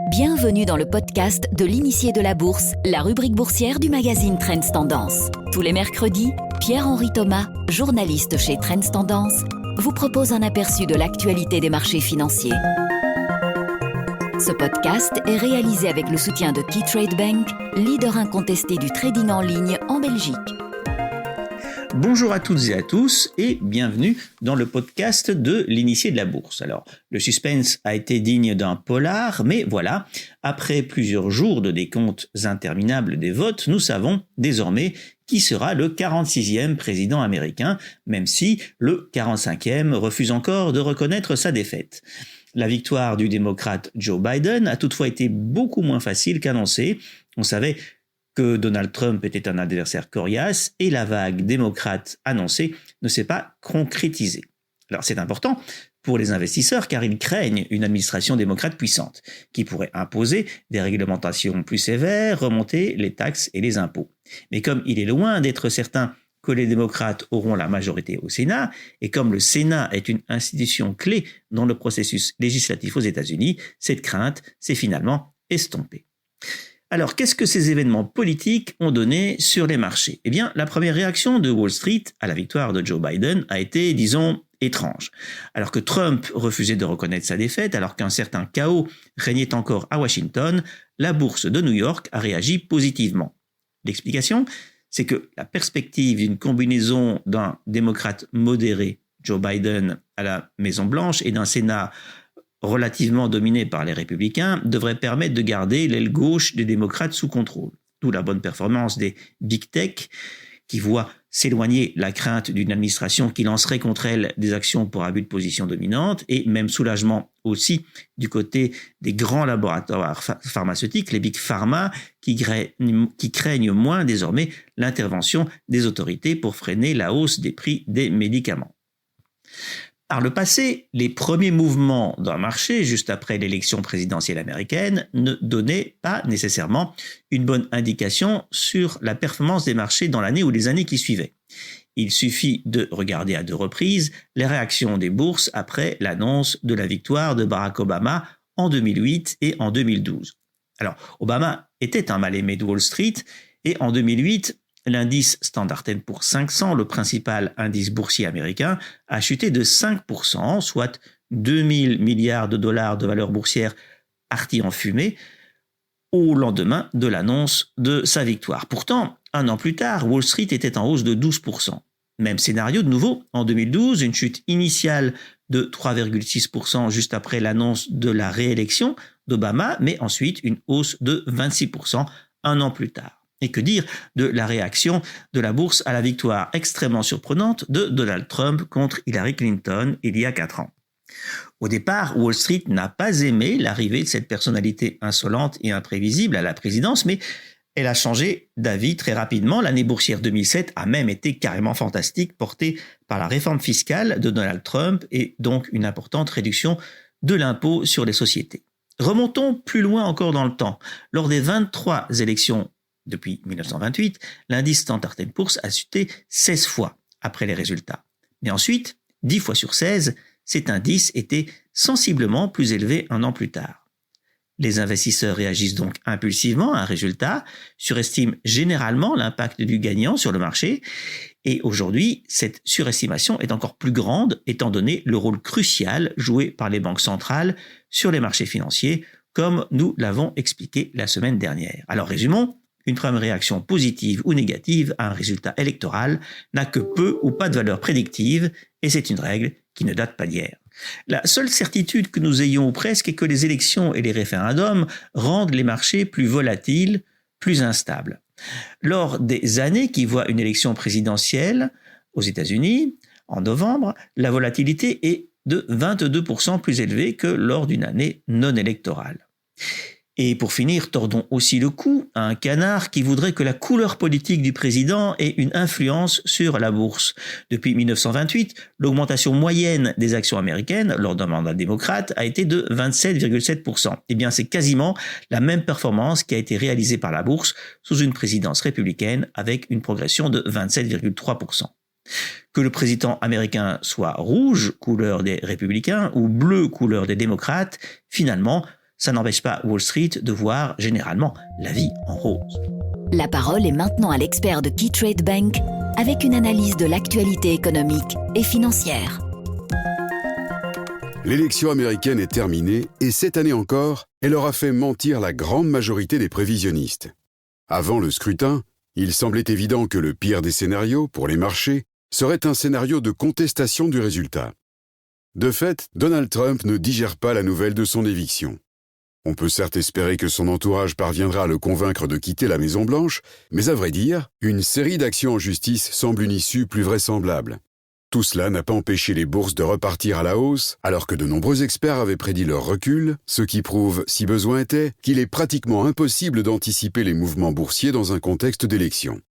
Bienvenue dans le podcast de l'initié de la bourse, la rubrique boursière du magazine Trends Tendance. Tous les mercredis, Pierre-Henri Thomas, journaliste chez Trends Tendance, vous propose un aperçu de l'actualité des marchés financiers. Ce podcast est réalisé avec le soutien de KeyTrade Bank, leader incontesté du trading en ligne en Belgique. Bonjour à toutes et à tous et bienvenue dans le podcast de l'initié de la bourse. Alors, le suspense a été digne d'un polar, mais voilà, après plusieurs jours de décomptes interminables des votes, nous savons désormais qui sera le 46e président américain, même si le 45e refuse encore de reconnaître sa défaite. La victoire du démocrate Joe Biden a toutefois été beaucoup moins facile qu'annoncé. On savait que Donald Trump était un adversaire coriace et la vague démocrate annoncée ne s'est pas concrétisée. Alors c'est important pour les investisseurs car ils craignent une administration démocrate puissante qui pourrait imposer des réglementations plus sévères, remonter les taxes et les impôts. Mais comme il est loin d'être certain que les démocrates auront la majorité au Sénat, et comme le Sénat est une institution clé dans le processus législatif aux États-Unis, cette crainte s'est finalement estompée. Alors, qu'est-ce que ces événements politiques ont donné sur les marchés ? Eh bien, la première réaction de Wall Street à la victoire de Joe Biden a été, disons, étrange. Alors que Trump refusait de reconnaître sa défaite, alors qu'un certain chaos régnait encore à Washington, la bourse de New York a réagi positivement. L'explication, c'est que la perspective d'une combinaison d'un démocrate modéré, Joe Biden, à la Maison-Blanche et d'un Sénat relativement dominé par les républicains, devrait permettre de garder l'aile gauche des démocrates sous contrôle. D'où la bonne performance des big tech qui voient s'éloigner la crainte d'une administration qui lancerait contre elle des actions pour abus de position dominante et même soulagement aussi du côté des grands laboratoires pharmaceutiques, les big pharma, qui craignent moins désormais l'intervention des autorités pour freiner la hausse des prix des médicaments. Par le passé, les premiers mouvements d'un marché, juste après l'élection présidentielle américaine, ne donnaient pas nécessairement une bonne indication sur la performance des marchés dans l'année ou les années qui suivaient. Il suffit de regarder à deux reprises les réactions des bourses après l'annonce de la victoire de Barack Obama en 2008 et en 2012. Alors, Obama était un mal-aimé de Wall Street et en 2008, l'indice Standard & Poor's 500, le principal indice boursier américain, a chuté de 5%, soit 2000 milliards de dollars de valeur boursière partis en fumée, au lendemain de l'annonce de sa victoire. Pourtant, un an plus tard, Wall Street était en hausse de 12%. Même scénario de nouveau, en 2012, une chute initiale de 3,6% juste après l'annonce de la réélection d'Obama, mais ensuite une hausse de 26% un an plus tard. Et que dire de la réaction de la bourse à la victoire extrêmement surprenante de Donald Trump contre Hillary Clinton il y a 4 ans. Au départ, Wall Street n'a pas aimé l'arrivée de cette personnalité insolente et imprévisible à la présidence, mais elle a changé d'avis très rapidement. L'année boursière 2007 a même été carrément fantastique, portée par la réforme fiscale de Donald Trump et donc une importante réduction de l'impôt sur les sociétés. Remontons plus loin encore dans le temps. Lors des 23 élections depuis 1928, l'indice Standard & Poor's a chuté 16 fois après les résultats. Mais ensuite, 10 fois sur 16, cet indice était sensiblement plus élevé un an plus tard. Les investisseurs réagissent donc impulsivement à un résultat, surestiment généralement l'impact du gagnant sur le marché, et aujourd'hui, cette surestimation est encore plus grande étant donné le rôle crucial joué par les banques centrales sur les marchés financiers, comme nous l'avons expliqué la semaine dernière. Alors résumons. Une première réaction positive ou négative à un résultat électoral n'a que peu ou pas de valeur prédictive et c'est une règle qui ne date pas d'hier. La seule certitude que nous ayons ou presque est que les élections et les référendums rendent les marchés plus volatiles, plus instables. Lors des années qui voient une élection présidentielle aux États-Unis, en novembre, la volatilité est de 22% plus élevée que lors d'une année non électorale. Et pour finir, tordons aussi le cou à un canard qui voudrait que la couleur politique du président ait une influence sur la bourse. Depuis 1928, l'augmentation moyenne des actions américaines lors d'un mandat démocrate a été de 27,7%. Eh bien, c'est quasiment la même performance qui a été réalisée par la bourse sous une présidence républicaine avec une progression de 27,3%. Que le président américain soit rouge, couleur des républicains, ou bleu, couleur des démocrates, finalement, ça n'empêche pas Wall Street de voir généralement la vie en rose. La parole est maintenant à l'expert de Keytrade Bank avec une analyse de l'actualité économique et financière. L'élection américaine est terminée et cette année encore, elle aura fait mentir la grande majorité des prévisionnistes. Avant le scrutin, il semblait évident que le pire des scénarios, pour les marchés, serait un scénario de contestation du résultat. De fait, Donald Trump ne digère pas la nouvelle de son éviction. On peut certes espérer que son entourage parviendra à le convaincre de quitter la Maison-Blanche, mais à vrai dire, une série d'actions en justice semble une issue plus vraisemblable. Tout cela n'a pas empêché les bourses de repartir à la hausse, alors que de nombreux experts avaient prédit leur recul, ce qui prouve, si besoin était, qu'il est pratiquement impossible d'anticiper les mouvements boursiers dans un contexte d'élection.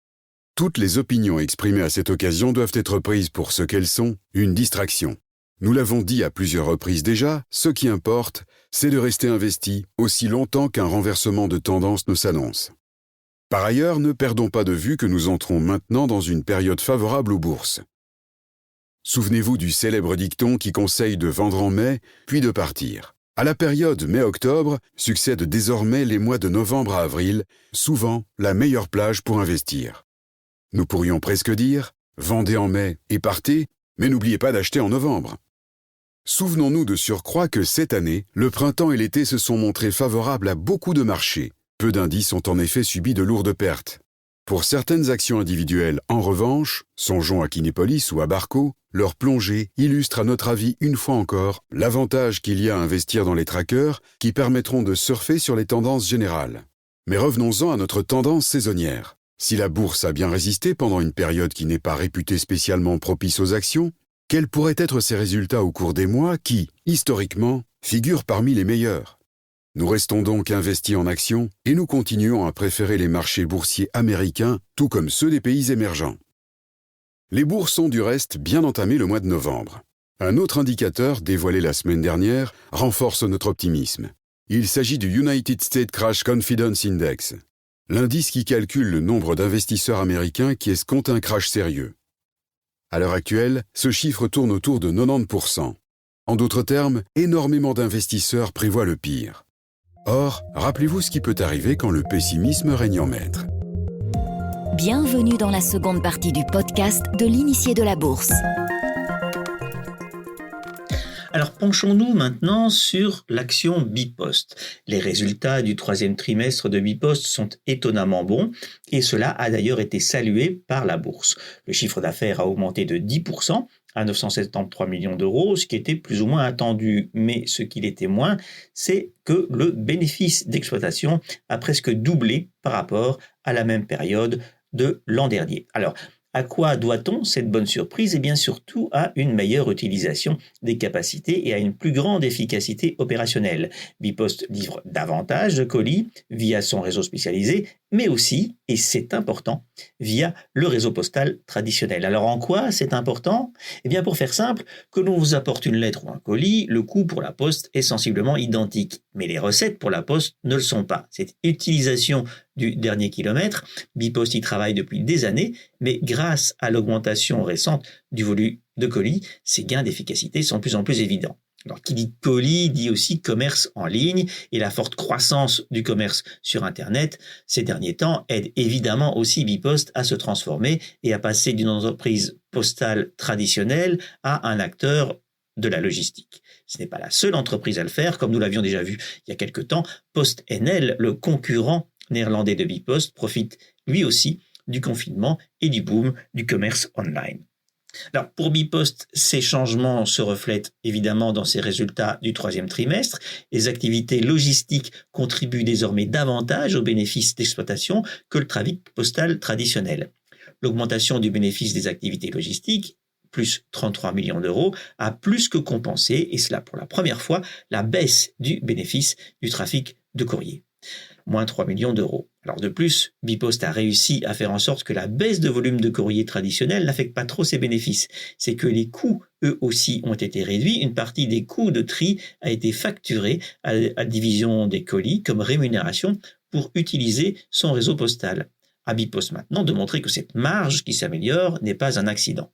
Toutes les opinions exprimées à cette occasion doivent être prises pour ce qu'elles sont, une distraction. Nous l'avons dit à plusieurs reprises déjà, ce qui importe, c'est de rester investi aussi longtemps qu'un renversement de tendance ne s'annonce. Par ailleurs, ne perdons pas de vue que nous entrons maintenant dans une période favorable aux bourses. Souvenez-vous du célèbre dicton qui conseille de vendre en mai, puis de partir. À la période mai-octobre succèdent désormais les mois de novembre à avril, souvent la meilleure plage pour investir. Nous pourrions presque dire « vendez en mai et partez, mais n'oubliez pas d'acheter en novembre ». Souvenons-nous de surcroît que cette année, le printemps et l'été se sont montrés favorables à beaucoup de marchés. Peu d'indices ont en effet subi de lourdes pertes. Pour certaines actions individuelles, en revanche, songeons à Kinépolis ou à Barco, leur plongée illustre à notre avis une fois encore l'avantage qu'il y a à investir dans les trackers qui permettront de surfer sur les tendances générales. Mais revenons-en à notre tendance saisonnière. Si la bourse a bien résisté pendant une période qui n'est pas réputée spécialement propice aux actions, quels pourraient être ses résultats au cours des mois qui, historiquement, figurent parmi les meilleurs ? Nous restons donc investis en actions et nous continuons à préférer les marchés boursiers américains, tout comme ceux des pays émergents. Les bourses ont du reste bien entamé le mois de novembre. Un autre indicateur, dévoilé la semaine dernière, renforce notre optimisme. Il s'agit du United States Crash Confidence Index, l'indice qui calcule le nombre d'investisseurs américains qui escomptent un crash sérieux. À l'heure actuelle, ce chiffre tourne autour de 90%. En d'autres termes, énormément d'investisseurs prévoient le pire. Or, rappelez-vous ce qui peut arriver quand le pessimisme règne en maître. Bienvenue dans la seconde partie du podcast de l'initié de la bourse. Alors penchons-nous maintenant sur l'action Bipost. Les résultats du troisième trimestre de Bipost sont étonnamment bons et cela a d'ailleurs été salué par la bourse. Le chiffre d'affaires a augmenté de 10% à 973 millions d'euros, ce qui était plus ou moins attendu. Mais ce qu'il était moins, c'est que le bénéfice d'exploitation a presque doublé par rapport à la même période de l'an dernier. Alors, à quoi doit-on cette bonne surprise ? Eh bien surtout à une meilleure utilisation des capacités et à une plus grande efficacité opérationnelle. Bipost livre davantage de colis via son réseau spécialisé, mais aussi, et c'est important, via le réseau postal traditionnel. Alors en quoi c'est important ? Eh bien pour faire simple, que l'on vous apporte une lettre ou un colis, le coût pour la poste est sensiblement identique. Mais les recettes pour la poste ne le sont pas. Cette utilisation du dernier kilomètre, Bipost y travaille depuis des années, mais grâce à l'augmentation récente du volume de colis, ces gains d'efficacité sont de plus en plus évidents. Alors, qui dit colis dit aussi commerce en ligne et la forte croissance du commerce sur Internet ces derniers temps aide évidemment aussi Bipost à se transformer et à passer d'une entreprise postale traditionnelle à un acteur de la logistique. Ce n'est pas la seule entreprise à le faire, comme nous l'avions déjà vu il y a quelque temps. PostNL, le concurrent néerlandais de Bipost, profite lui aussi du confinement et du boom du commerce online. Alors, pour Bipost, ces changements se reflètent évidemment dans ses résultats du troisième trimestre. Les activités logistiques contribuent désormais davantage aux bénéfices d'exploitation que le trafic postal traditionnel. L'augmentation du bénéfice des activités logistiques, plus 33 millions d'euros, a plus que compensé, et cela pour la première fois, la baisse du bénéfice du trafic de courrier. Moins 3 millions d'euros. Alors de plus, Bipost a réussi à faire en sorte que la baisse de volume de courrier traditionnel n'affecte pas trop ses bénéfices. C'est que les coûts, eux aussi, ont été réduits. Une partie des coûts de tri a été facturée à la division des colis comme rémunération pour utiliser son réseau postal. À Bipost maintenant de montrer que cette marge qui s'améliore n'est pas un accident.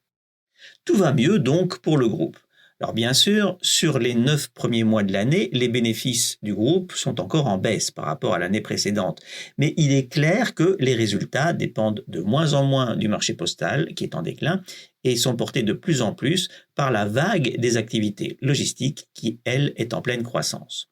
Tout va mieux donc pour le groupe. Alors bien sûr, sur les 9 premiers mois de l'année, les bénéfices du groupe sont encore en baisse par rapport à l'année précédente. Mais il est clair que les résultats dépendent de moins en moins du marché postal, qui est en déclin, et sont portés de plus en plus par la vague des activités logistiques, qui, elle, est en pleine croissance.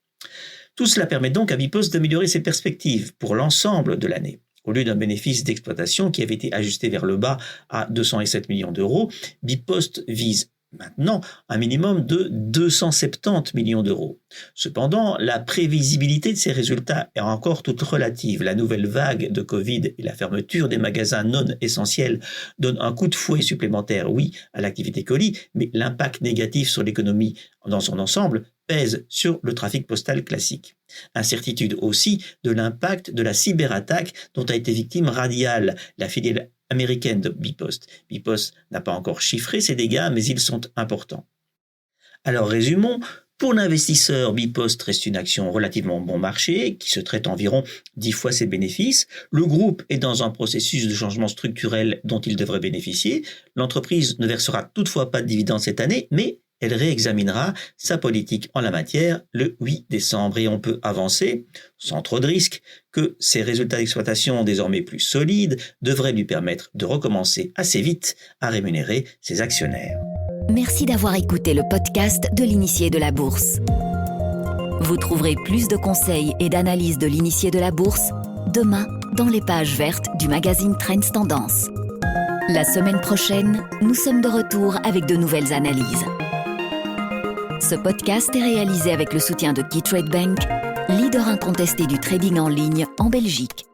Tout cela permet donc à Bipost d'améliorer ses perspectives pour l'ensemble de l'année. Au lieu d'un bénéfice d'exploitation qui avait été ajusté vers le bas à 207 millions d'euros, Bipost vise maintenant un minimum de 270 millions d'euros. Cependant, la prévisibilité de ces résultats est encore toute relative. La nouvelle vague de Covid et la fermeture des magasins non essentiels donnent un coup de fouet supplémentaire, oui, à l'activité colis, mais l'impact négatif sur l'économie dans son ensemble pèse sur le trafic postal classique. Incertitude aussi de l'impact de la cyberattaque dont a été victime Radial, la filiale américaine de Bipost. Bipost n'a pas encore chiffré ces dégâts, mais ils sont importants. Alors résumons, pour l'investisseur, Bipost reste une action relativement bon marché, qui se traite environ 10 fois ses bénéfices. Le groupe est dans un processus de changement structurel dont il devrait bénéficier. L'entreprise ne versera toutefois pas de dividendes cette année, mais elle réexaminera sa politique en la matière le 8 décembre et on peut avancer, sans trop de risques, que ses résultats d'exploitation désormais plus solides devraient lui permettre de recommencer assez vite à rémunérer ses actionnaires. Merci d'avoir écouté le podcast de l'Initié de la Bourse. Vous trouverez plus de conseils et d'analyses de l'Initié de la Bourse demain dans les pages vertes du magazine Trends Tendance. La semaine prochaine, nous sommes de retour avec de nouvelles analyses. Ce podcast est réalisé avec le soutien de KeyTrade Bank, leader incontesté du trading en ligne en Belgique.